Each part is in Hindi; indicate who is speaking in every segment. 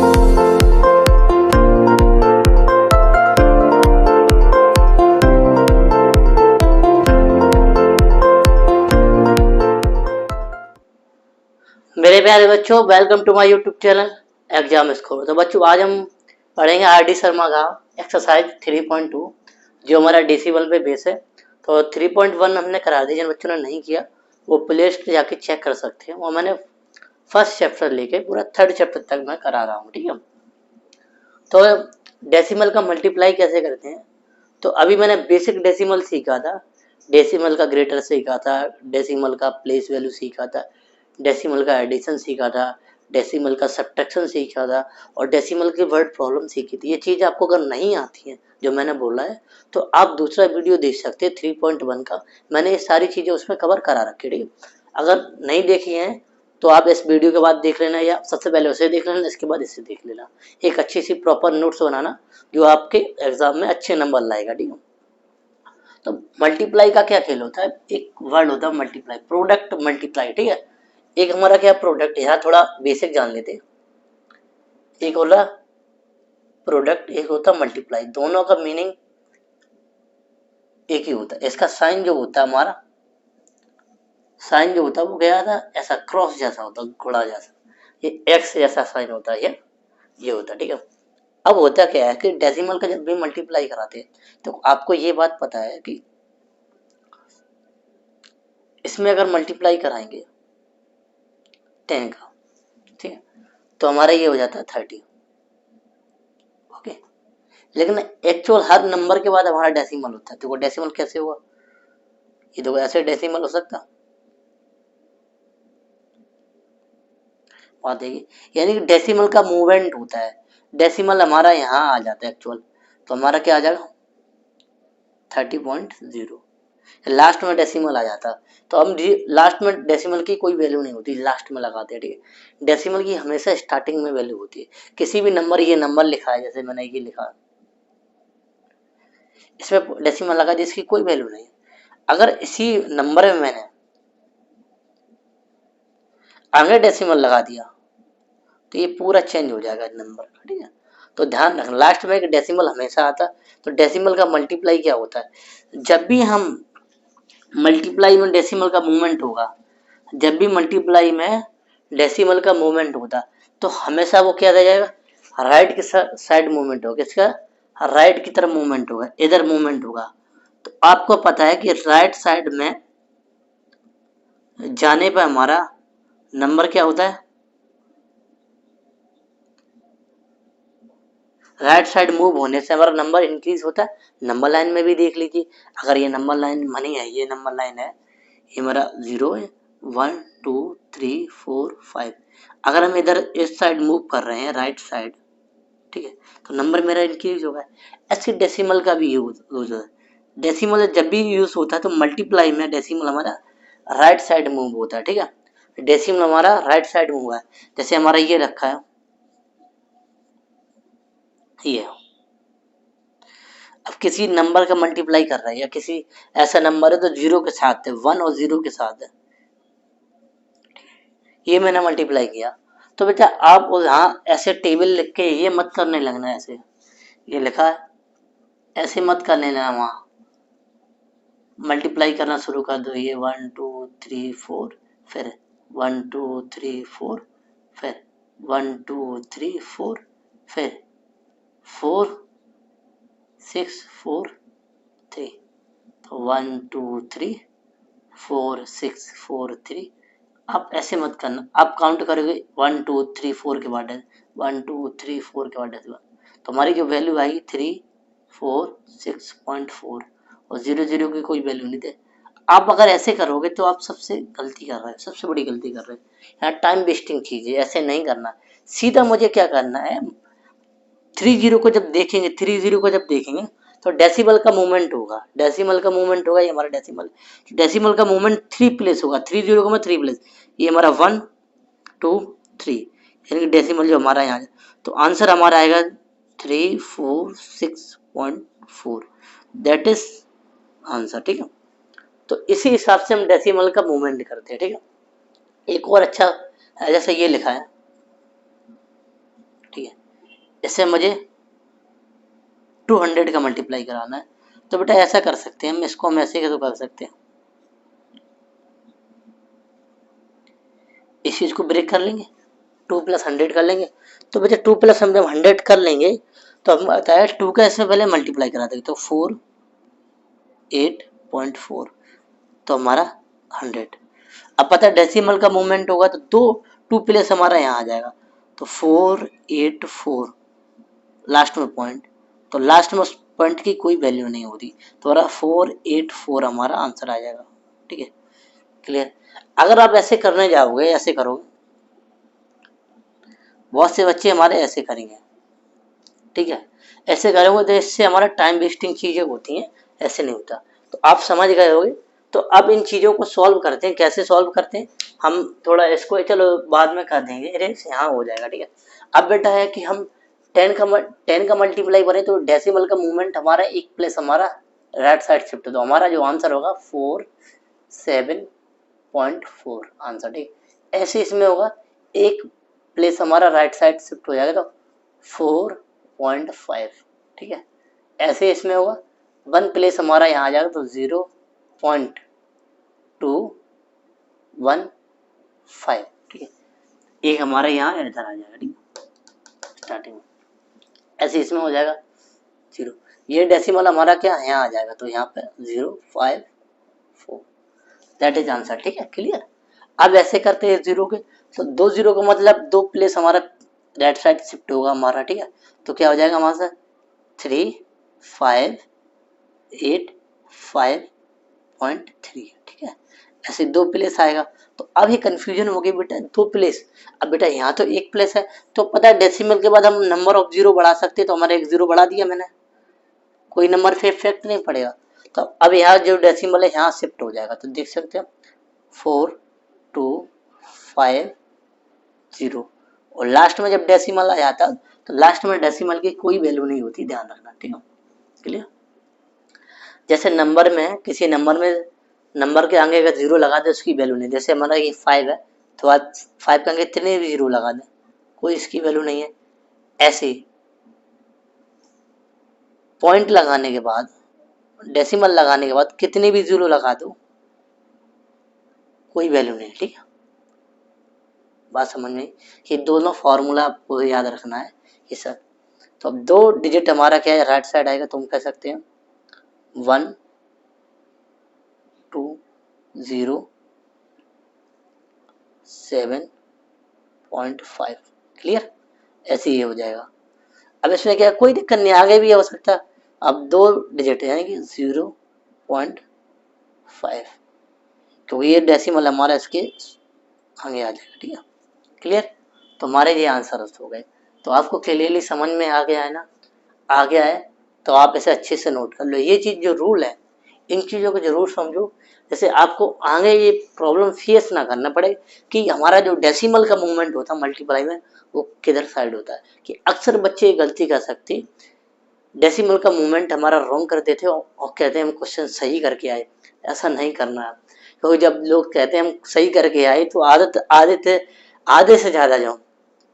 Speaker 1: मेरे प्यारे बच्चों, welcome to my YouTube channel exam score. तो बच्चों, आज हम पढ़ेंगे आर डी शर्मा का एक्सरसाइज 3.2 जो हमारा डेसिमल पे बेस है। तो 3.1 हमने करा दिया, जिन बच्चों ने नहीं किया वो प्ले स्टोर जाके चेक कर सकते हैं। वो मैंने फर्स्ट चैप्टर लेके पूरा थर्ड चैप्टर तक मैं करा रहा हूँ, ठीक है। तो डेसिमल का मल्टीप्लाई कैसे करते हैं, तो अभी मैंने बेसिक डेसिमल सीखा था, डेसिमल का ग्रेटर सीखा था, डेसिमल का प्लेस वैल्यू सीखा था, डेसिमल का एडिशन सीखा था, डेसिमल का सब्ट्रैक्शन सीखा था और डेसिमल की वर्ड प्रॉब्लम सीखी थी। ये चीज़ आपको अगर नहीं आती है जो मैंने बोला है तो आप दूसरा वीडियो देख सकते हैं 3.1 का, मैंने ये सारी चीज़ें उसमें कवर करा रखी है, ठीक है। अगर नहीं देखी हैं तो आप इस वीडियो के बाद देख लेना, या सबसे पहले उसे देख लेना, इसके बाद इसे देख लेना। एक अच्छी सी प्रॉपर नोट्स बनाना जो आपके एग्जाम में अच्छे नंबर लाएगा, ठीक है। तो मल्टीप्लाई का क्या खेल होता है, एक वर्ड होता है मल्टीप्लाई, प्रोडक्ट मल्टीप्लाई, ठीक है। एक हमारा क्या प्रोडक्ट है, यहाँ थोड़ा बेसिक जान लेते हैं। एक होला प्रोडक्ट, एक होता मल्टीप्लाई, दोनों का मीनिंग एक ही होता है। इसका साइन जो होता है, हमारा साइन जो होता है वो क्या था, ऐसा क्रॉस जैसा होता है, घोड़ा जैसा, ये एक्स जैसा साइन होता है, ये होता है, ठीक है। अब होता क्या है कि डेसिमल का जब भी मल्टीप्लाई कराते हैं तो आपको ये बात पता है कि इसमें अगर मल्टीप्लाई कराएंगे 10 का, ठीक है, तो हमारा ये हो जाता है 30, ओके। लेकिन एक्चुअल हर नंबर के बाद हमारा डेसिमल होता है, तो वो डेसिमल कैसे हुआ, ये तो ऐसे डेसिमल हो सकता, बात है। यानी कि डेसिमल का मूवमेंट होता है, डेसिमल हमारा यहाँ आ जाता है एक्चुअल, तो हमारा क्या आ जाएगा 30.0, लास्ट में डेसिमल आ जाता। तो हम लास्ट में डेसिमल की कोई वैल्यू नहीं होती, लास्ट में लगाते हैं, ठीक है। डेसिमल की हमेशा स्टार्टिंग में वैल्यू होती है। किसी भी नंबर, ये नंबर लिखा है, जैसे मैंने ये लिखा, इसमें डेसिमल लगा दी, इसकी कोई वैल्यू नहीं। अगर इसी नंबर में मैंने आगे डेसिमल लगा दिया तो ये पूरा चेंज हो जाएगा नंबर, ठीक है। तो ध्यान रखना, लास्ट में एक डेसिमल हमेशा आता है। तो डेसिमल का मल्टीप्लाई क्या होता है, जब भी हम मल्टीप्लाई में डेसिमल का मूवमेंट होगा, जब भी मल्टीप्लाई में डेसिमल का मूवमेंट होता तो हमेशा वो क्या रह जाएगा, राइट की साइड मूवमेंट होगा, किसका, राइट की तरफ मूवमेंट होगा, इधर मूवमेंट होगा। तो आपको पता है कि राइट साइड में जाने पर हमारा नंबर क्या होता है, राइट साइड मूव होने से हमारा नंबर इंक्रीज होता है। नंबर लाइन में भी देख लीजिए, अगर ये नंबर लाइन मनी है, ये नंबर लाइन है, ये हमारा 0 है, 1 2 3 4 5, अगर हम इधर इस साइड मूव कर रहे हैं राइट साइड, ठीक है, तो नंबर मेरा इंक्रीज होगा। ऐसे डेसिमल का भी यूज होता है। डेसिमल जब भी यूज होता है तो मल्टीप्लाई में डेसिमल हमारा राइट साइड मूव होता है, ठीक है। डेसिमल हमारा राइट साइड मूव है, जैसे हमारा ये रखा है, ये अब किसी नंबर का मल्टीप्लाई कर रहा है, या किसी ऐसा नंबर है तो 0 के साथ है, 1 और 0 के साथ है, ये मैंने मल्टीप्लाई किया। तो बेटा आप यहाँ ऐसे टेबल लिख के ये मत करने लगना, ऐसे ये लिखा है ऐसे मत करने लगना, वहाँ मल्टीप्लाई करना शुरू कर दो, ये 1 2 3 4, फिर 1 2 3 4, फिर 1 2 3 4, फिर 4 6 4 3, तो 1 2 3 4 6 4 3। आप ऐसे मत करना, आप काउंट करोगे 1 2 3 4 के बाद 1 2 3 4 के बाद, तो हमारी जो वैल्यू आएगी 3 4 6.4, और 0 0 की कोई वैल्यू नहीं थे। आप अगर ऐसे करोगे तो आप सबसे गलती कर रहे हैं, सबसे बड़ी गलती कर रहे हैं। यहाँ टाइम वेस्टिंग कीजिए, ऐसे नहीं करना। सीधा मुझे क्या करना है, 30 को जब देखेंगे, 30 को जब देखेंगे तो डेसिमल का मूवमेंट होगा, डेसिमल का मूवमेंट होगा, ये हमारा डेसिमल, डेसिमल का मूवमेंट 3 प्लेस होगा, 30 को मैं 3 प्लेस, ये हमारा 1 2 3, यानी कि डेसिमल जो हमारा यहाँ, तो आंसर हमारा आएगा 346.4, दैट इज आंसर, ठीक है। तो इसी हिसाब से हम डेसिमल का मूवमेंट करते हैं, ठीक है। एक और अच्छा, जैसे ये लिखा है ठीक है। इससे मुझे 200 का मल्टीप्लाई कराना है, तो बेटा ऐसा कर सकते हैं हम, इसको हम ऐसे तो कर सकते हैं, इस चीज को ब्रेक कर लेंगे, 2 + 100 कर लेंगे। तो बेटा 2 + हम जब 100 कर लेंगे तो हम बताया 2 का इससे पहले मल्टीप्लाई करा देंगे, तो 4 8.4, तो हमारा 100। अब पता है डेसिमल का मूवमेंट होगा तो दो 2 प्लेस हमारा यहाँ आ जाएगा, तो 484 लास्ट में पॉइंट, तो लास्ट में उस पॉइंट की कोई वैल्यू नहीं होती, तो हमारा 484 हमारा आंसर आ जाएगा। ठीक है, क्लियर। अगर आप ऐसे करने जाओगे, ऐसे करोगे, बहुत से बच्चे हमारे ऐसे करेंगे, ठीक है, ऐसे करोगे तो इससे हमारा टाइम वेस्टिंग चीजें होती हैं, ऐसे नहीं होता। तो आप समझ गए होगे। तो अब इन चीजों को सॉल्व करते हैं, कैसे सॉल्व करते हैं हम, थोड़ा इसको चलो बाद में कर देंगे, रेस यहाँ हो जाएगा। ठीक है, अब बेटा है कि हम 10 का मल्टीप्लाई करें तो डेसिमल का मूवमेंट हमारा एक प्लेस हमारा राइट साइड शिफ्ट, तो हमारा जो आंसर होगा 47.4 आंसर। ठीक, ऐसे इसमें होगा एक प्लेस हमारा राइट साइड शिफ्ट हो जाएगा, तो 4.5। ठीक है, ऐसे इसमें होगा 1 प्लेस हमारा यहाँ आ जाएगा, तो 0.215। ठीक है, एक हमारा यहाँ इधर आ जाएगा। ठीक है, स्टार्टिंग में ऐसे इसमें हो जाएगा 0, ये डेसिमल हमारा क्या यहाँ आ जाएगा, तो यहाँ पे 054, दैट इज आंसर। ठीक है, क्लियर। अब ऐसे करते हैं 0 के, तो 2 0 का मतलब 2 प्लेस हमारा राइट साइड शिफ्ट होगा हमारा। ठीक है, तो क्या हो जाएगा हमारे साथ 358.5.3। ठीक है, ऐसे 2 प्लेस आएगा। तो अब ये कंफ्यूजन हो गई बेटा, 2 प्लेस। अब बेटा यहाँ तो 1 प्लेस है, तो पता है डेसिमल के बाद हम नंबर ऑफ 0 बढ़ा सकते, तो हमारा 1 0 बढ़ा दिया मैंने, कोई नंबर पे इफेक्ट नहीं पड़ेगा। तो अब यहाँ जो डेसिमल है यहाँ शिफ्ट हो जाएगा, तो देख सकते हो 4250, और लास्ट में जब डेसिमल आ जाता तो लास्ट में डेसिमल की कोई वैल्यू नहीं होती, ध्यान रखना। ठीक है, क्लियर। जैसे नंबर में, किसी नंबर में नंबर के आगे अगर 0 लगा दे उसकी वैल्यू नहीं, जैसे हमारा ये 5 है, तो आज 5 के आगे कितने भी 0 लगा दे कोई इसकी वैल्यू नहीं है। ऐसे ही पॉइंट लगाने के बाद, डेसिमल लगाने के बाद कितने भी 0 लगा दो कोई वैल्यू नहीं। ठीक है, बात समझ में, ये दोनों फॉर्मूला आपको याद रखना है ये सर। तो अब 2 डिजिट हमारा क्या है, राइट साइड आएगा, तो हम कह सकते हैं 1 2 0 7.5। क्लियर, ऐसे ही हो जाएगा। अब इसमें क्या कोई दिक्कत नहीं, आगे भी हो सकता। अब 2 डिजिट यानी कि 0.5, तो ये डेसिमल हमारा इसके आगे आ जाएगा। ठीक है, क्लियर। तो हमारे ये आंसर हो गए। तो आपको क्लियरली समझ में आ गया है ना, आ गया है, तो आप इसे अच्छे से नोट कर लो। ये चीज जो रूल है, इन चीजों को जरूर समझो, जैसे आपको आगे ये प्रॉब्लम फेस ना करना पड़े कि हमारा जो डेसिमल का मूवमेंट होता है मल्टीप्लाई में वो किधर साइड होता है। कि अक्सर बच्चे गलती कर सकते, डेसिमल का मूवमेंट हमारा रॉन्ग कर देते और कहते हैं हम क्वेश्चन सही करके आए। ऐसा नहीं करना है, क्योंकि जब लोग कहते हैं हम सही करके आए तो आधे से ज्यादा जो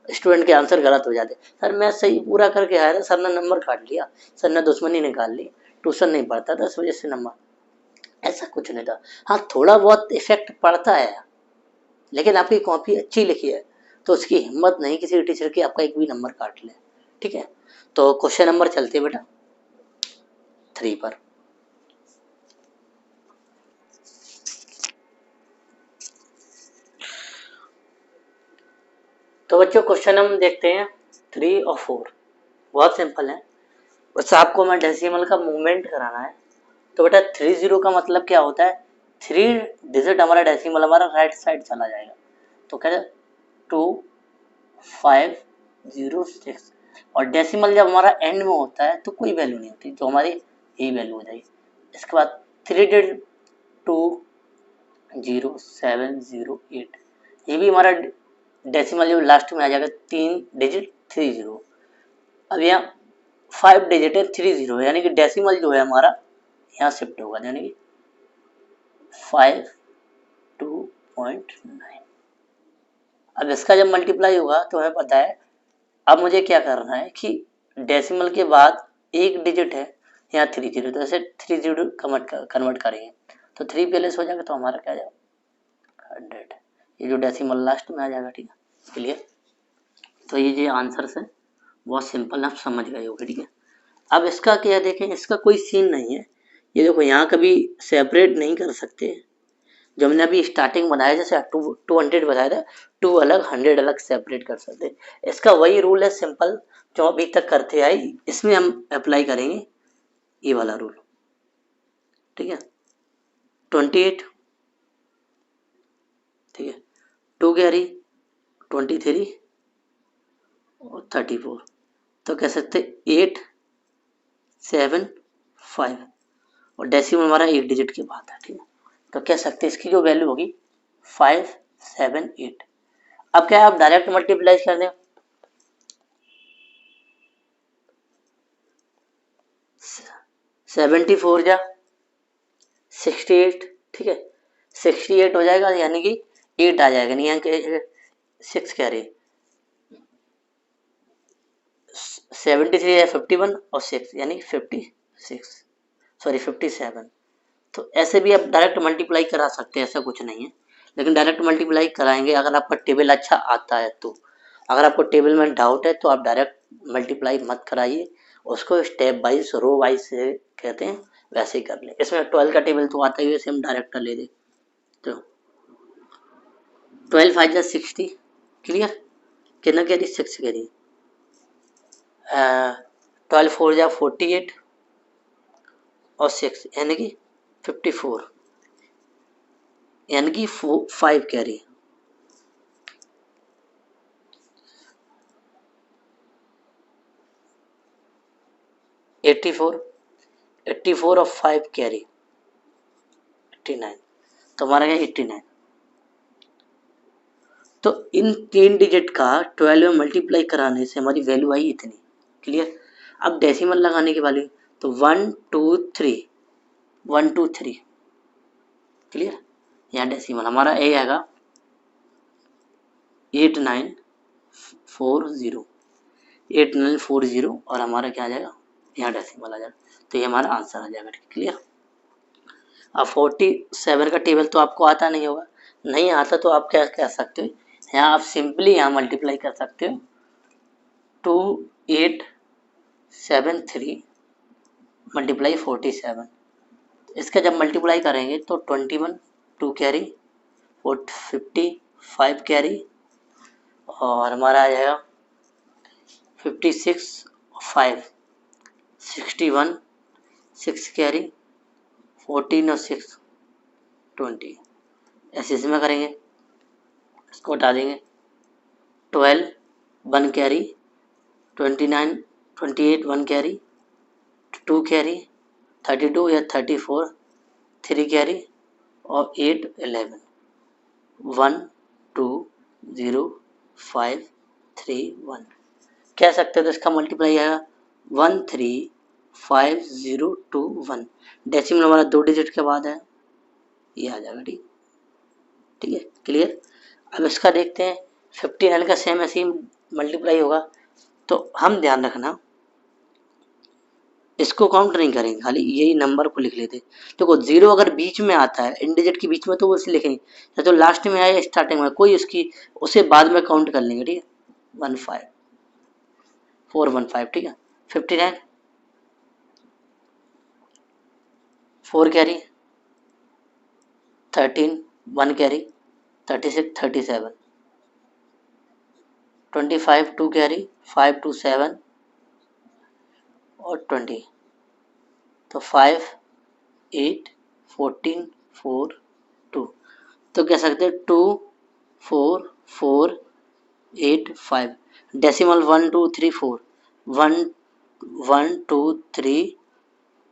Speaker 1: स्टूडेंट के आंसर गलत हो जाते। सर मैं सही पूरा करके आया था, सर ने नंबर काट लिया, सर ने दुश्मनी निकाल ली, ट्यूशन नहीं पढ़ता था इस वजह से नंबर, ऐसा कुछ नहीं था। हाँ थोड़ा बहुत इफेक्ट पड़ता है, लेकिन आपकी कॉपी अच्छी लिखी है तो उसकी हिम्मत नहीं किसी टीचर की आपका एक भी नंबर काट ले। ठीक है, तो क्वेश्चन नंबर चलते बेटा 3 पर। तो बच्चों क्वेश्चन हम देखते हैं 3 और 4, बहुत सिंपल है। बस आपको मैं डेसिमल का मूवमेंट कराना है। तो बेटा 30 का मतलब क्या होता है, 3 डिजिट हमारा डेसिमल हमारा राइट साइड चला जाएगा, तो कहते 2506, और डेसिमल जब हमारा एंड में होता है तो कोई वैल्यू नहीं होती, तो हमारी यही वैल्यू हो जाएगी। इसके बाद 3 डिजिट 20708, ये भी हमारा डेसिमल जो लास्ट में आ जाएगा 3 डिजिट 30। अब यहाँ 5 डिजिट है 30, यानी कि डेसिमल जो है हमारा यहाँ शिफ्ट होगा, यानी कि 52.9। अब इसका जब मल्टीप्लाई होगा तो हमें पता है अब मुझे क्या करना है कि डेसिमल के बाद एक डिजिट है यहाँ 3 जीरो, तो ऐसे 3 जीरो कन्वर्ट करेंगे तो 3 पहले से हो जाएगा, तो हमारा क्या आ जाएगा 100। ये जो डेसिमल लास्ट में आ जाएगा, ठीक है, क्लियर। तो ये जो आंसर है बहुत सिंपल, आप समझ गए होगे, ठीक है। अब इसका क्या देखें, इसका कोई सीन नहीं है। ये देखो यहाँ कभी सेपरेट नहीं कर सकते, जो हमने अभी स्टार्टिंग बनाया जैसे 200 बताया था, 2 अलग 100 अलग सेपरेट कर सकते। इसका वही रूल है सिंपल जो अभी तक करते आए, इसमें हम अप्लाई करेंगे ये वाला रूल, ठीक है। 28, ठीक है, 2 कैरी 23 और 34, तो कह सकते 8 7 5 और डेसिमल हमारा एक डिजिट के बाद है, ठीक है। तो कह सकते हैं इसकी जो वैल्यू होगी 5 7 8। अब क्या है, आप डायरेक्ट मल्टीप्लाई कर दें, 74 जा 68, ठीक है, 68 हो जाएगा, यानी कि 8 आ जाएगा, नहीं यहाँ 6 कह रही 73 है 51 और 6 यानी 56, सॉरी 57। तो ऐसे भी आप डायरेक्ट मल्टीप्लाई करा सकते हैं, ऐसा कुछ नहीं है, लेकिन डायरेक्ट मल्टीप्लाई कराएंगे अगर आपका टेबल अच्छा आता है तो। अगर आपको टेबल में डाउट है तो आप डायरेक्ट मल्टीप्लाई मत कराइए, उसको स्टेप वाइज रो वाइज से कहते हैं वैसे ही कर लें। इसमें 12 का टेबल तो आता ही, वैसे हम डायरेक्ट ले दें। तो 12 5 जा 60, क्लियर, कितना कह रही 6 कह रही, 12 4 जा 48 और 6 यानी कि 54, यानी कि 5 कह रही, एट्टी फोर और 5 कैरी 89, तो हमारा क्या 89। तो इन 3 डिजिट का 12 में मल्टीप्लाई कराने से हमारी वैल्यू आई इतनी, क्लियर। अब डेसिमल लगाने की वाली, तो 1 2 3 1 2 3, क्लियर। यहाँ डेसिमल हमारा ए आएगा 8940, 8940 और हमारा क्या आ जाएगा, यहाँ डेसिमल आ जाएगा, तो ये हमारा आंसर आ जाएगा, क्लियर। अब 47 का टेबल तो आपको आता नहीं होगा, नहीं आता तो आप क्या कह सकते हो, यहाँ आप सिंपली यहाँ मल्टीप्लाई कर सकते हो 2873 मल्टीप्लाई 47। इसका जब मल्टीप्लाई करेंगे तो 21 2 कैरी 55 कैरी और हमारा आ जाएगा 56 5 61 6 कैरी 14 और 6 20, ऐसे इसमें करेंगे, इसको हटा देंगे। 12 1 कैरी 29 28 1 कैरी 2 कैरी 32 या 34 3 कैरी और 8 11 1 2 0 5 3 1, कह सकते हो। तो इसका मल्टीप्लाई आएगा 135021, डेसिमल हमारा 2 डिजिट के बाद है, ये आ जाएगा, ठीक, ठीक है, क्लियर। अब इसका देखते हैं 59 का सेम ऐसे ही मल्टीप्लाई होगा, तो हम ध्यान रखना इसको काउंट नहीं करेंगे, खाली यही नंबर को लिख लेते। देखो तो 0 अगर बीच में आता है इन डिजिट के बीच में तो वो इसे लिखेंगे, या तो लास्ट में आए स्टार्टिंग में, कोई उसकी उसे बाद में काउंट कर लेंगे, ठीक है। 15 415, ठीक है। 59 4 कैरी 13 1 कैरी 36 37 25 2 कैरी 5 2 7 और 20, तो 5 8 14 4 2, तो कह सकते हैं 2 4 4 8 5, डेसिमल 1 2 3 4 1 1 2 3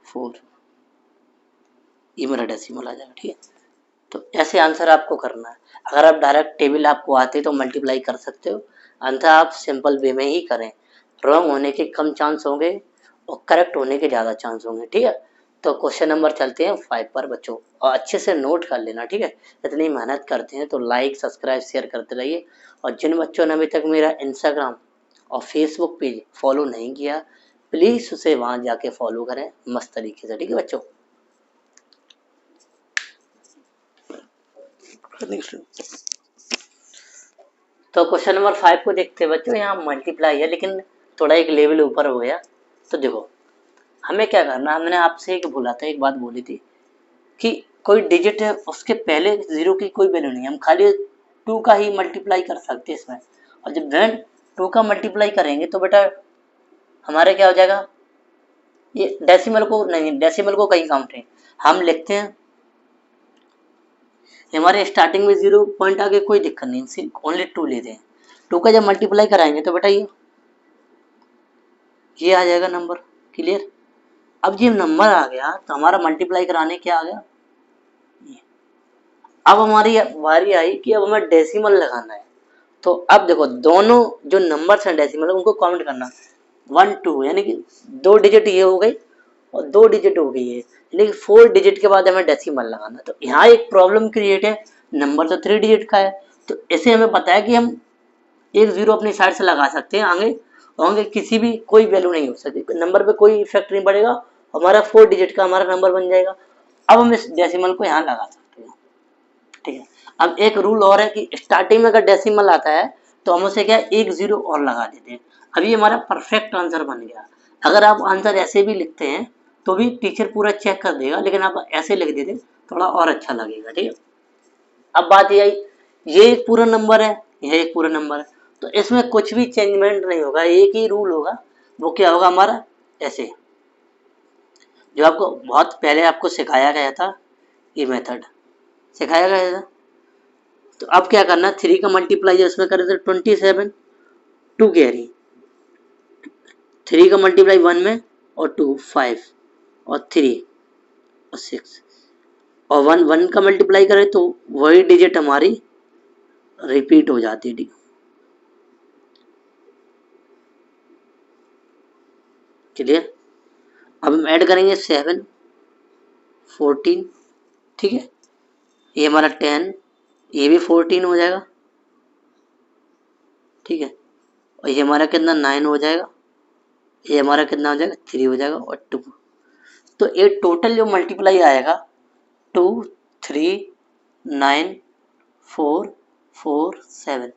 Speaker 1: 4, ये मेरा डेसिमल आ जाएगा, ठीक है। तो ऐसे आंसर आपको करना है। अगर आप डायरेक्ट टेबल आपको आते तो मल्टीप्लाई कर सकते हो, अन्यथा आप सिंपल वे में ही करें, रॉन्ग होने के कम चांस होंगे और करेक्ट होने के ज़्यादा चांस होंगे, ठीक है। तो क्वेश्चन नंबर चलते हैं 5 पर बच्चों, और अच्छे से नोट कर लेना, ठीक है। इतनी मेहनत करते हैं तो लाइक सब्सक्राइब शेयर करते रहिए, और जिन बच्चों ने अभी तक मेरा इंस्टाग्राम और फेसबुक पेज फॉलो नहीं किया, प्लीज उसे वहां जाके फॉलो करें मस्त तरीके से, ठीक है बच्चों। तो क्वेश्चन नंबर 5 को देखते हैं बच्चों। यहाँ मल्टीप्लाई है लेकिन थोड़ा एक लेवल ऊपर हो गया। तो देखो हमें क्या करना, हमने आपसे एक बोला था, एक बात बोली थी कि कोई डिजिट है उसके पहले जीरो की कोई वैल्यू नहीं है, हम खाली 2 का ही मल्टीप्लाई कर सकते हैं इसमें। और जब when 2 का मल्टीप्लाई करेंगे तो बेटा हमारे क्या हो जाएगा, ये डेसिमल को नहीं, डेसिमल को कहीं काउंट है, हम लिखते हैं हमारे स्टार्टिंग में 0 पॉइंट आगे कोई दिक्कत नहीं, सिर्फ ओनली 2 लेते हैं। 2 का जब मल्टीप्लाई कराएंगे तो बेटा ये आ जाएगा नंबर। क्लियर। अब ये नंबर आ गया तो हमारा मल्टीप्लाई कराने क्या आ गया, अब हमारी बारी आई कि अब हमें डेसिमल लगाना है। तो अब देखो दोनों जो नंबर्स हैं डेसिमल उनको काउंट करना, 1 2 यानी कि 2 डिजिट ये हो गई और 2 डिजिट हो गई है, यानी कि 4 डिजिट के बाद हमें डेसिमल लगाना। तो यहाँ एक प्रॉब्लम क्रिएट है, नंबर तो 3 डिजिट का है, तो इसे हमें पता है कि हम एक जीरो अपनी साइड से लगा सकते हैं, आगे किसी भी कोई वैल्यू नहीं हो सकती, नंबर पे कोई इफेक्ट नहीं पड़ेगा, हमारा 4 डिजिट का हमारा नंबर बन जाएगा। अब हम इस डेसिमल को यहाँ लगा सकते हैं, ठीक है। अब एक रूल और है कि स्टार्टिंग में अगर डेसिमल आता है तो हम उसे क्या एक जीरो और लगा देते हैं। अभी हमारा परफेक्ट आंसर बन गया। अगर आप आंसर ऐसे भी लिखते हैं तो भी टीचर पूरा चेक कर देगा, लेकिन आप ऐसे लिख देते थोड़ा और अच्छा लगेगा, ठीक है। अब बात ये आई, ये एक पूरा नंबर है, यह एक पूरा नंबर है, तो इसमें कुछ भी चेंजमेंट नहीं होगा, एक ही रूल होगा। वो क्या होगा हमारा, ऐसे जो आपको बहुत पहले आपको सिखाया गया था, ये मेथड सिखाया गया था। तो अब क्या करना, 3 का मल्टीप्लाई इसमें करें तो 27, 2 कैरी, 3 का मल्टीप्लाई 1 में और 2 5 और 3 और 6 और 1 का मल्टीप्लाई करें तो वही डिजिट हमारी रिपीट हो जाती है, ठीक। क्लियर। अब हम ऐड करेंगे 7 14, ठीक है, ये हमारा 10, ये भी 14 हो जाएगा, ठीक है, और ये हमारा कितना 9 हो जाएगा, ये हमारा कितना हो जाएगा 3 हो जाएगा और 2। तो ये टोटल जो मल्टीप्लाई आएगा 2 3 9 4 4 7।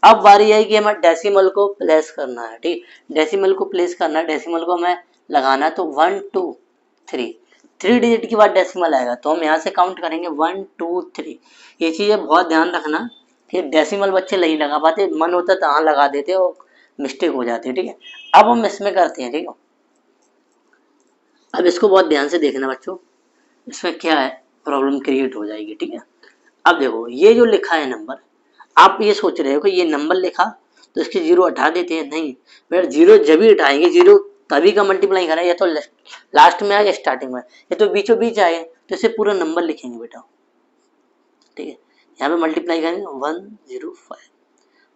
Speaker 1: अब बारी आई कि हमें डेसिमल को प्लेस करना है, ठीक। डेसिमल को प्लेस करना है, डेसिमल को हमें लगाना है, तो 1 2 3 3 डिजिट के बाद डेसिमल आएगा तो हम यहाँ से काउंट करेंगे 1 2 3। ये चीज़ें बहुत ध्यान रखना कि डेसिमल बच्चे नहीं लगा पाते, मन होता तो हाँ लगा देते और मिस्टेक हो जाती है, ठीक है। अब हम इसमें करते हैं, ठीक है। अब इसको बहुत ध्यान से देखना बच्चों, इसमें क्या है प्रॉब्लम क्रिएट हो जाएगी, ठीक है। अब देखो ये जो लिखा है नंबर, आप ये सोच रहे हो कि ये नंबर लिखा तो इसके जीरो हटा देते हैं, नहीं बेटा, जीरो जब ही हटाएंगे, जीरो तभी का मल्टीप्लाई करें, या तो लास्ट में आए या स्टार्टिंग में, या तो बीचों बीच आए तो इसे पूरा नंबर लिखेंगे बेटा, ठीक है। यहाँ पे मल्टीप्लाई करेंगे 105,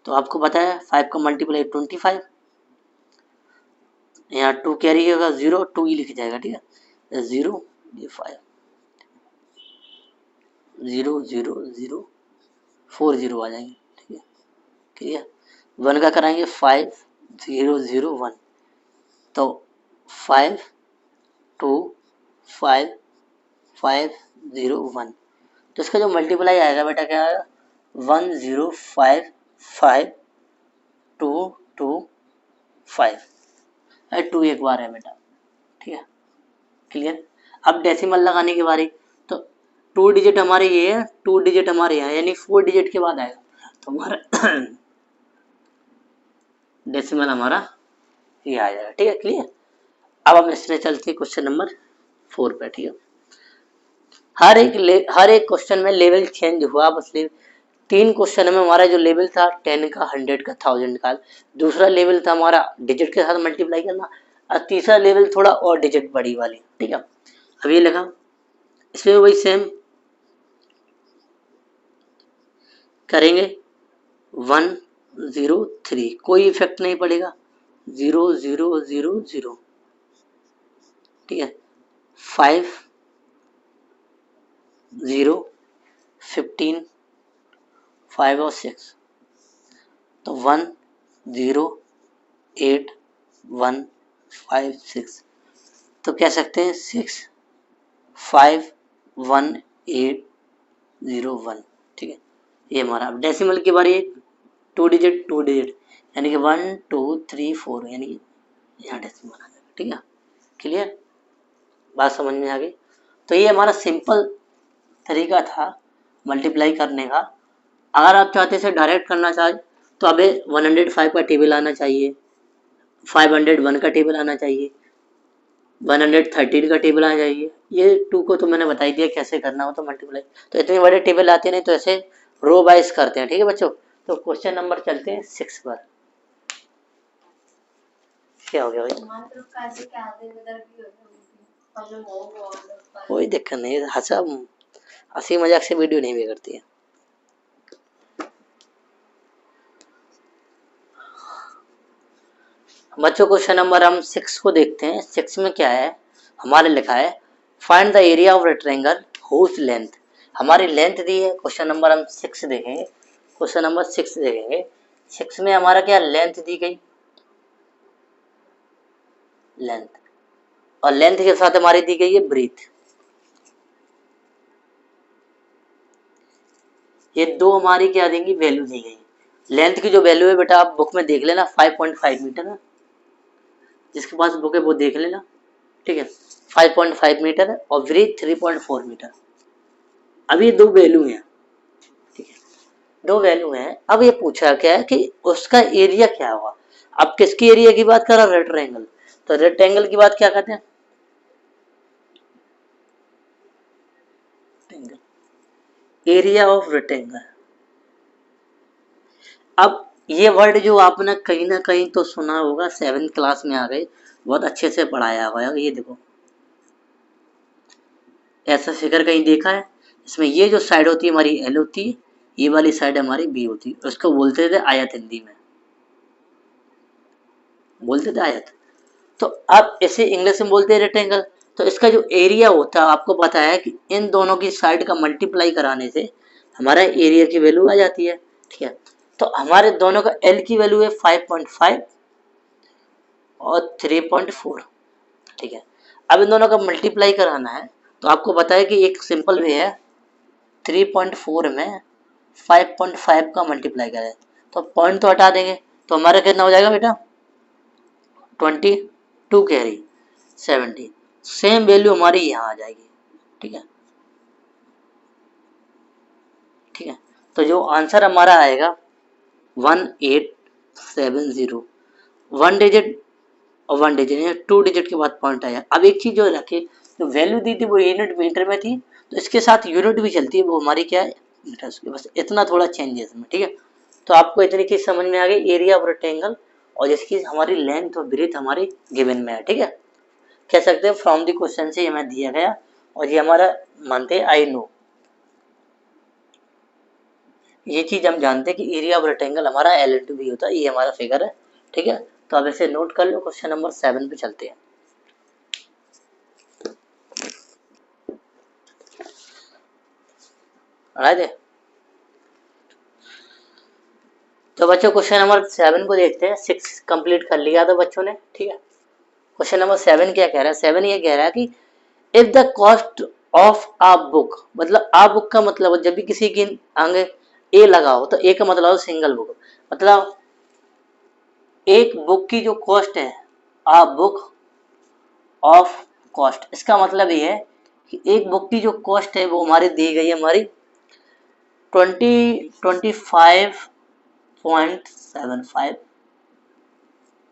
Speaker 1: तो आपको पता है 5 का मल्टीप्लाई 25, यहाँ 2 कैरी होगा, 0 2 ही लिख जाएगा, ठीक है, 0 ये 5 0 0 0 4 0 आ जाएंगे, ठीक है। क्लियर। 1 का कराएंगे 5 0 0 1, तो 5 2 5 5 0 1, तो इसका जो मल्टीप्लाई आएगा बेटा क्या आएगा 1 0 5 5 2 2 5, 2 एक बार है बेटा, ठीक है। क्लियर। अब डेसिमल लगाने की बारी, तो 2 डिजिट हमारे ये है, 2 डिजिट हमारे यहाँ, यानी 4 डिजिट के बाद आएगा तो हमारा डेसिमल हमारा ये आ जाएगा, ठीक है। क्लियर। अब हम इसमें चलते हैं क्वेश्चन नंबर 4 पे, ठीक है। हर एक क्वेश्चन में लेवल चेंज हुआ, बस 3 क्वेश्चन में हमारा जो लेवल था 10 का 100 का 1000 का, दूसरा लेवल था हमारा डिजिट के साथ मल्टीप्लाई करना, और तीसरा लेवल थोड़ा और डिजिट बड़ी वाली, ठीक है। अब ये लगा, इसमें वही सेम करेंगे 1 0 3, कोई इफेक्ट नहीं पड़ेगा, 0 0 0 0, ठीक है, 5 0 15 5 और 6, तो 1 0 65156, तो कह सकते हैं 651,801, ठीक है। ये हमारा डेसिमल की बारी, 2 डिजिट यानी कि 1 2 3 4, यानी कि यहाँ डेसिमल आ जाएगा, ठीक है। क्लियर, बात समझ में आ गई। तो ये हमारा सिंपल तरीका था मल्टीप्लाई करने का। अगर आप चाहते से डायरेक्ट करना चाहे तो अभी 105 का टेबल आना चाहिए, 501 का टेबल आना चाहिए, 113 का टेबल आना चाहिए। ये 2 को तो मैंने बता ही दिया कैसे करना हो, तो मल्टीप्लाई तो इतने बड़े टेबल आते नहीं, तो ऐसे रो वाइज करते हैं, ठीक है बच्चों। तो क्वेश्चन नंबर चलते हैं 6 पर। क्या हो गया भाई? कोई दिक्कत नहीं, हंसी मजाक से वीडियो नहीं बिगड़ती है। बच्चों क्वेश्चन नंबर हम 6 को देखते हैं। 6 में क्या है, हमारे लिखा है find the area of rectangle whose length. हमारी लेंथ दी है, क्वेश्चन नंबर हम 6 देखेंगे। क्वेश्चन नंबर 6 देखेंगे। 6 में हमारा क्या लेंथ दी गई, लेंथ, और लेंथ के साथ हमारी दी गई है ब्रीथ। ये दो हमारी क्या देंगी, वैल्यू दी गई। लेंथ की जो वैल्यू है बेटा आप बुक में देख लेना, 5.5 मीटर है, जिसके पास बुक है वो देख लेना, ठीक है। 5.5 मीटर है और ब्रीथ 3.4 मीटर। अब ये दो वैल्यू हैं, ठीक है, दो वैल्यू हैं। अब ये पूछा क्या है कि उसका एरिया क्या होगा। अब किसकी एरिया की बात कर रहा, रेक्टेंगल, तो रेक्टेंगल की बात क्या कहते हैं, एरिया ऑफ रेक्टेंगल। अब ये वर्ड जो आपने कहीं ना कहीं तो सुना होगा, 7th क्लास में आ गए, बहुत अच्छे से पढ़ाया हुआ है। ये देखो ऐसा फिगर कहीं देखा है, इसमें ये जो साइड होती है हमारी एल होती है, ये वाली साइड हमारी बी होती है। उसको बोलते थे आयत, हिंदी में बोलते थे आयत। तो अब इसे इंग्लिश में बोलते हैं रेक्टेंगल। तो इसका जो एरिया होता है आपको पता है कि इन दोनों की साइड का मल्टीप्लाई कराने से हमारा एरिया की वैल्यू आ जाती है, ठीक है। तो हमारे दोनों का एल की वैल्यू है 5.5 और 3.4, ठीक है। अब इन दोनों का मल्टीप्लाई कराना है, तो आपको पता है कि एक सिंपल वे है, 3.4 में 5.5 का मल्टीप्लाई करें तो पॉइंट तो हटा देंगे, तो हमारा कितना हो जाएगा बेटा, 22 कैरी 70। सेम वैल्यू हमारी यहाँ आ जाएगी, ठीक है, ठीक है। तो जो आंसर हमारा आएगा 1870, 1 डिजिट और 1 डिजिट, 2 डिजिट के बाद पॉइंट आया। अब एक चीज जो रखे, जो वैल्यू दी थी वो यूनिट मीटर में थी, तो इसके साथ यूनिट भी चलती है, वो हमारी क्या है, मीटर। बस इतना थोड़ा चेंज है इसमें, ठीक है। तो आपको इतनी चीज समझ में आ गई, एरिया ऑफ रेक्टेंगल और जिसकी हमारी लेंथ और ब्रेथ हमारी गिवन में है, ठीक है। कह सकते हैं फ्रॉम द क्वेश्चन से हमें दिया गया, और ये हमारा मानते हैं आई नो, ये चीज हम जानते हैं कि एरिया ऑफ रेक्टेंगल हमारा एल इंटू बी होता है, ये हमारा फिगर है, ठीक है। तो अब इसे नोट कर लो। क्वेश्चन नंबर 7 पे चलते हैं। दे तो बच्चों क्वेश्चन नंबर 7 को देखते हैं। 6 कंप्लीट कर लिया था बच्चों ने, ठीक है। क्वेश्चन नंबर 7 क्या कह रहा है, 7 ये कह रहा है कि if the cost of a book, मतलब आ बुक का मतलब जब भी किसी की आगे ए लगा हो तो ए का मतलब सिंगल बुक, मतलब एक बुक की जो कॉस्ट है, आ बुक ऑफ कॉस्ट, इसका मतलब ये है कि एक बुक की जो कॉस्ट है वो हमारी दी गई है, हमारी 25.75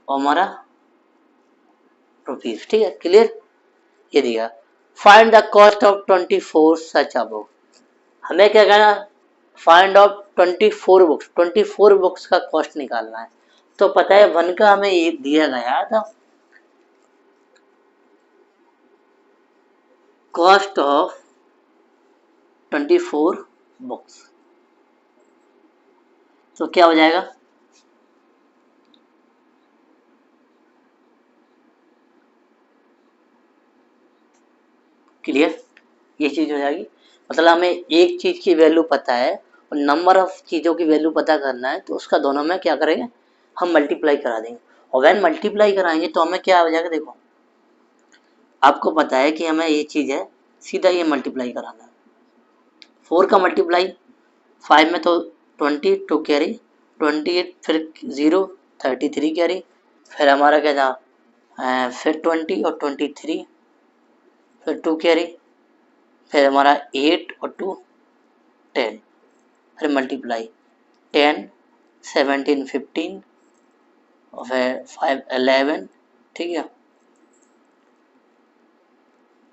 Speaker 1: और हमारा रुपीज, ठीक है। क्लियर, ये दिया। Find the cost of 24 such a book. हमें क्या कहना, फाइंड ऑफ 24 बुक्स, 24 बुक्स का कॉस्ट निकालना है। तो पता है 1 का हमें ये दिया गया था, कॉस्ट ऑफ 24 बुक्स, तो क्या हो जाएगा, क्लियर, ये चीज हो जाएगी। मतलब हमें एक चीज की वैल्यू पता है और नंबर ऑफ चीजों की वैल्यू पता करना है, तो उसका दोनों में क्या करेंगे, हम मल्टीप्लाई करा देंगे। और वैन मल्टीप्लाई कराएंगे तो हमें क्या हो जाएगा, देखो आपको पता है कि हमें ये चीज़ है, सीधा ये मल्टीप्लाई कराना है। 4 का मल्टीप्लाई 5 में तो 20, 2 कैरी 28, फिर 0 33 कैरी, फिर हमारा क्या था फिर 20 और 23, फिर 2 कैरी, फिर हमारा 8 और 2 10, फिर मल्टीप्लाई 10 17 15 और फिर 5 11, ठीक है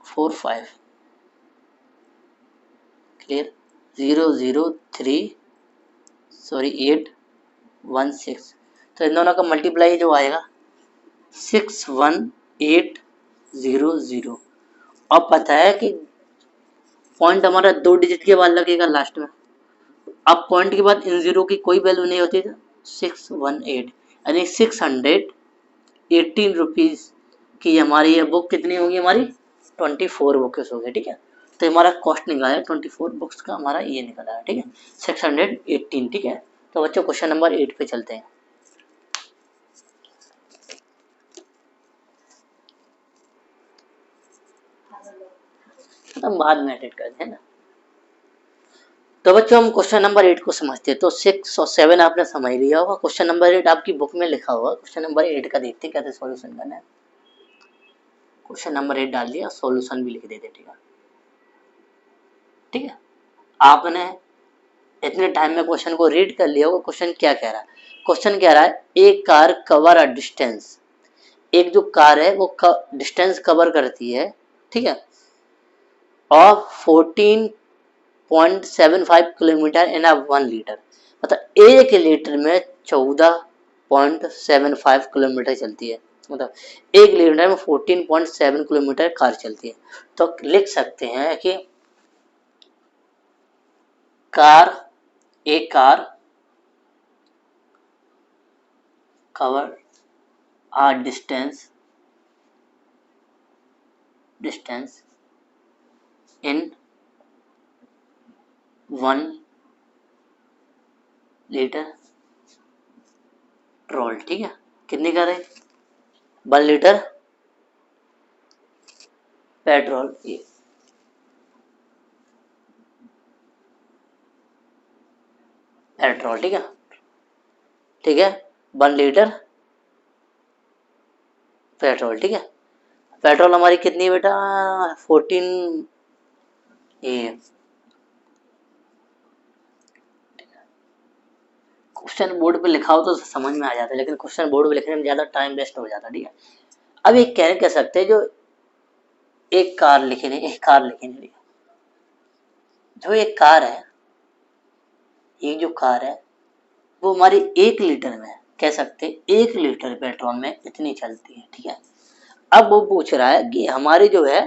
Speaker 1: 4 5 क्लियर 0 0 3 सॉरी 8 1 6। तो इन दोनों का मल्टीप्लाई जो आएगा 61800। अब पता है कि पॉइंट हमारा 2 डिजिट के बाद लगेगा लास्ट में। अब पॉइंट के बाद इन जीरो की कोई वैल्यू नहीं होती, 618 यानी 618 रुपीज़ की हमारी ये बुक कितनी होगी, हमारी 24 बुक्स होगी, ठीक है। तो हमारा कॉस्ट निकला है 24 बुक्स का, हमारा ये निकला है, ठीक है 618, ठीक है। तो बच्चों क्वेश्चन नंबर 8 पे चलते हैं। हम बाद में एडिट करते हैं ना। तो बच्चों हम क्वेश्चन नंबर 8 को समझते हैं। तो 6 और 7 आपने समझ लिया होगा, क्वेश्चन नंबर 8 आपकी बुक में लिखा होगा। क्वेश्चन नंबर 8 का देखते हैं कैसे सॉल्यूशन करना है। क्वेश्चन नंबर 8 डाल दिया, सॉल्यूशन भी लिख देते, ठीक है। ठीक है, आपने इतने टाइम में क्वेश्चन को रीड कर लिया होगा। क्वेश्चन क्या कह रहा है, क्वेश्चन कह रहा है एक कार कवर अ डिस्टेंस, एक जो कार है वो डिस्टेंस कवर करती है, ठीक है, of 14.75 kilometre in a 1 litre, मतलब 1 लीटर में 14.75 किलोमीटर चलती है, मतलब 1 लीटर में 14.7 किलोमीटर कार चलती है। तो लिख सकते हैं कि कार, एक car cover a distance in 1 litre petrol, ठीक है। कितनी कार है, 1 लीटर पेट्रोल, पेट्रोल, ठीक है, ठीक है 1 लीटर पेट्रोल, ठीक है। पेट्रोल हमारी कितनी है बेटा, 14 ये क्वेश्चन बोर्ड पे लिखा हो तो समझ में आ जाता है, लेकिन क्वेश्चन बोर्ड पे लिखने में ज्यादा टाइम वेस्ट हो जाता है, ठीक है। अब एक कह सकते हैं जो एक कार लिखे नहीं, एक कार लिखे नहीं, जो एक कार है, ये जो कार है वो हमारी 1 लीटर में कह सकते 1 लीटर पेट्रोल में इतनी चलती है, ठीक है। अब वो पूछ रहा है कि हमारी जो है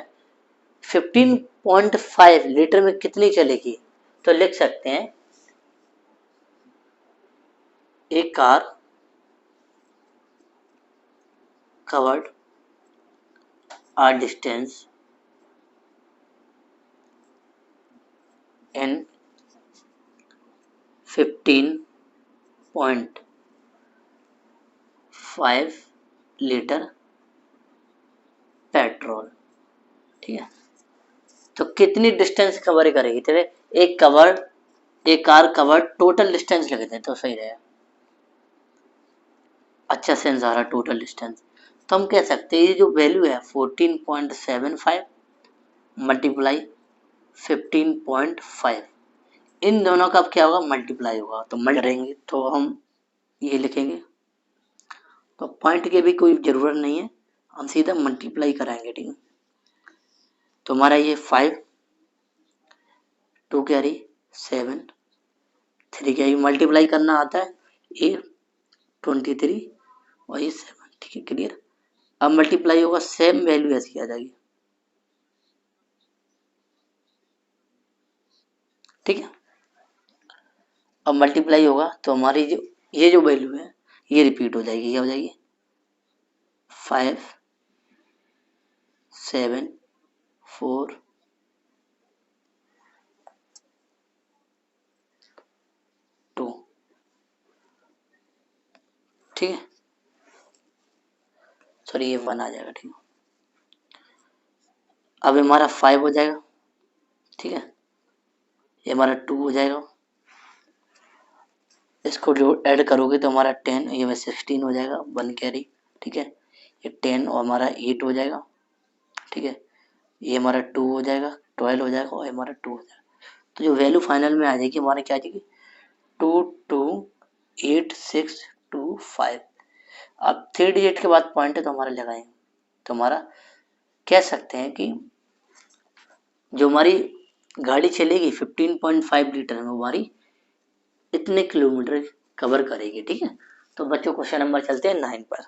Speaker 1: 15.5 लीटर में कितनी चलेगी। तो लिख सकते हैं एक car covered a distance in 15.5 litre petrol, ठीक है। तो कितनी डिस्टेंस कवर करेगी, तेरे एक कार कवर टोटल डिस्टेंस लिख दें तो सही रहेगा, अच्छा सेंस आ रहा टोटल डिस्टेंस। तो हम कह सकते हैं ये जो वैल्यू है 14.75 मल्टीप्लाई 15.5, इन दोनों का अब क्या होगा, मल्टीप्लाई होगा। तो मल्टी करेंगे तो हम ये लिखेंगे, तो पॉइंट की भी कोई ज़रूरत नहीं है, हम सीधा मल्टीप्लाई कराएंगे, ठीक है। तो हमारा ये 5 2 कैरी 7 3 कैरी मल्टीप्लाई करना आता है, ये 23 और ये 7, ठीक है क्लियर। अब मल्टीप्लाई होगा, सेम वैल्यू ऐसी आ जाएगी, ठीक है। अब मल्टीप्लाई होगा तो हमारी जो ये जो वैल्यू है ये रिपीट हो जाएगी, क्या हो जाएगी 5 7 4 2, ठीक है। सॉरी ये 1 आ जाएगा, ठीक है। अब हमारा 5 हो जाएगा, ठीक है, ये हमारा 2 हो जाएगा, इसको जो ऐड करोगे तो हमारा 10, ये में 16 हो जाएगा, 1 कैरी, ठीक है, ये 10 और हमारा 8 हो जाएगा, ठीक है, ये हमारा 2 हो जाएगा, 12 हो जाएगा और हमारा 2 हो जाएगा। तो जो वैल्यू फाइनल में आ जाएगी हमारे क्या आ जाएगी 228625। अब 3 डिजिट के बाद पॉइंट है तो हमारा लगाएंगे, तो हमारा कह सकते हैं कि जो हमारी गाड़ी चलेगी 15.5 लीटर में हमारी इतने किलोमीटर कवर करेगी, ठीक है। तो बच्चों क्वेश्चन नंबर चलते हैं 9 पर।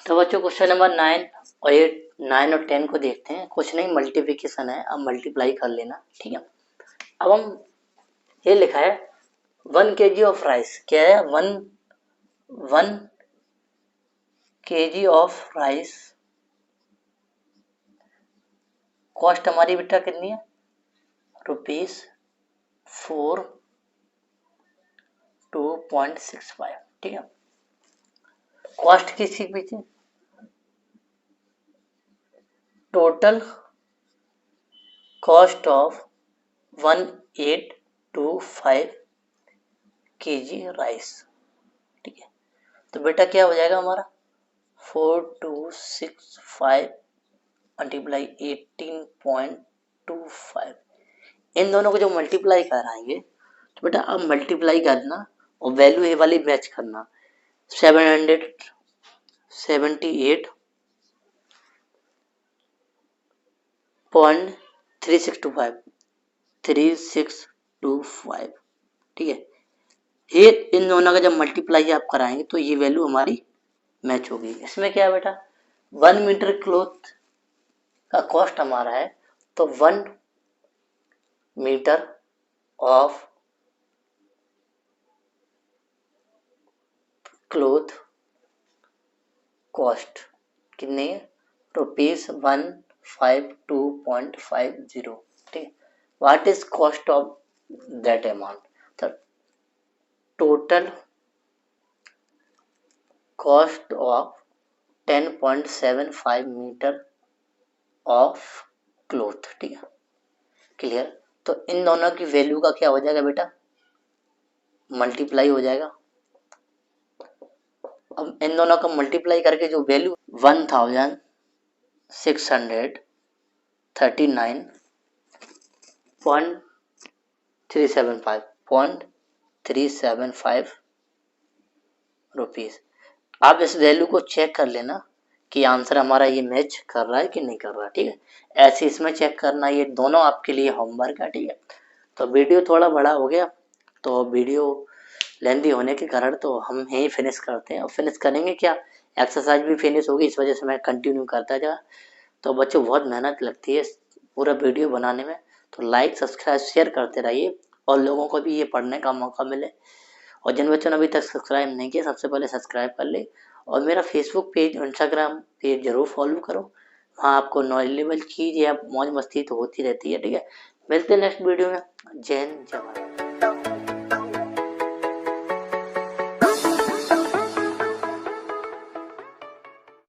Speaker 1: तो बच्चों क्वेश्चन नंबर 9 और 8, 9 और 10 को देखते हैं। कुछ नहीं, मल्टीप्लिकेशन है, अब मल्टीप्लाई कर लेना, ठीक है। अब हम ये लिखा है 1 kg ऑफ राइस, क्या है 1 kg ऑफ राइस, कॉस्ट हमारी बेटा कितनी है ₹42.65, ठीक है। कॉस्ट किसकी पीछे total cost of 1825 kg rice, ठीक है। तो बेटा क्या हो जाएगा हमारा 4265 मल्टीप्लाई 18.25, इन दोनों को जो मल्टीप्लाई कराएंगे तो बेटा अब मल्टीप्लाई करना और वैल्यू ये वाली मैच करना, 778.3625, ठीक है। ये इन दोनों का जब मल्टीप्लाई आप कराएंगे तो ये वैल्यू हमारी मैच होगी। इसमें क्या है बेटा 1 मीटर क्लॉथ का कॉस्ट हमारा है, तो 1 मीटर ऑफ क्लॉथ कॉस्ट कितनी है ₹152.50, ठीक है। What is cost of that amount, तो total cost of 10.75 metre of cloth, ठीक है, क्लियर। तो इन दोनों की वैल्यू का क्या हो जाएगा बेटा मल्टीप्लाई हो जाएगा। अब इन दोनों का मल्टीप्लाई करके जो वैल्यू 1639.375 रुपीज। आप इस वैल्यू को चेक कर लेना कि आंसर हमारा ये मैच कर रहा है कि नहीं कर रहा, ठीक है। ऐसे इसमें चेक करना, ये दोनों आपके लिए होमवर्क है, ठीक है। तो वीडियो थोड़ा बड़ा हो गया, तो वीडियो लेंदी होने के कारण तो हम यहीं फिनिश करते हैं, और फिनिश करेंगे क्या एक्सरसाइज भी फिनिश होगी, इस वजह से मैं कंटिन्यू करता जा। तो बच्चों बहुत मेहनत लगती है पूरा वीडियो बनाने में, तो लाइक सब्सक्राइब शेयर करते रहिए और लोगों को भी ये पढ़ने का मौका मिले। और जिन बच्चों ने अभी तक सब्सक्राइब नहीं किया सबसे पहले सब्सक्राइब कर ले, और मेरा फेसबुक पेज इंस्टाग्राम पेज जरूर फॉलो करो, वहाँ आपको नॉलेजेबल चीज़ या मौज मस्ती तो होती रहती है, ठीक है। मिलते हैं नेक्स्ट वीडियो में। जय हिंद, जय भारत।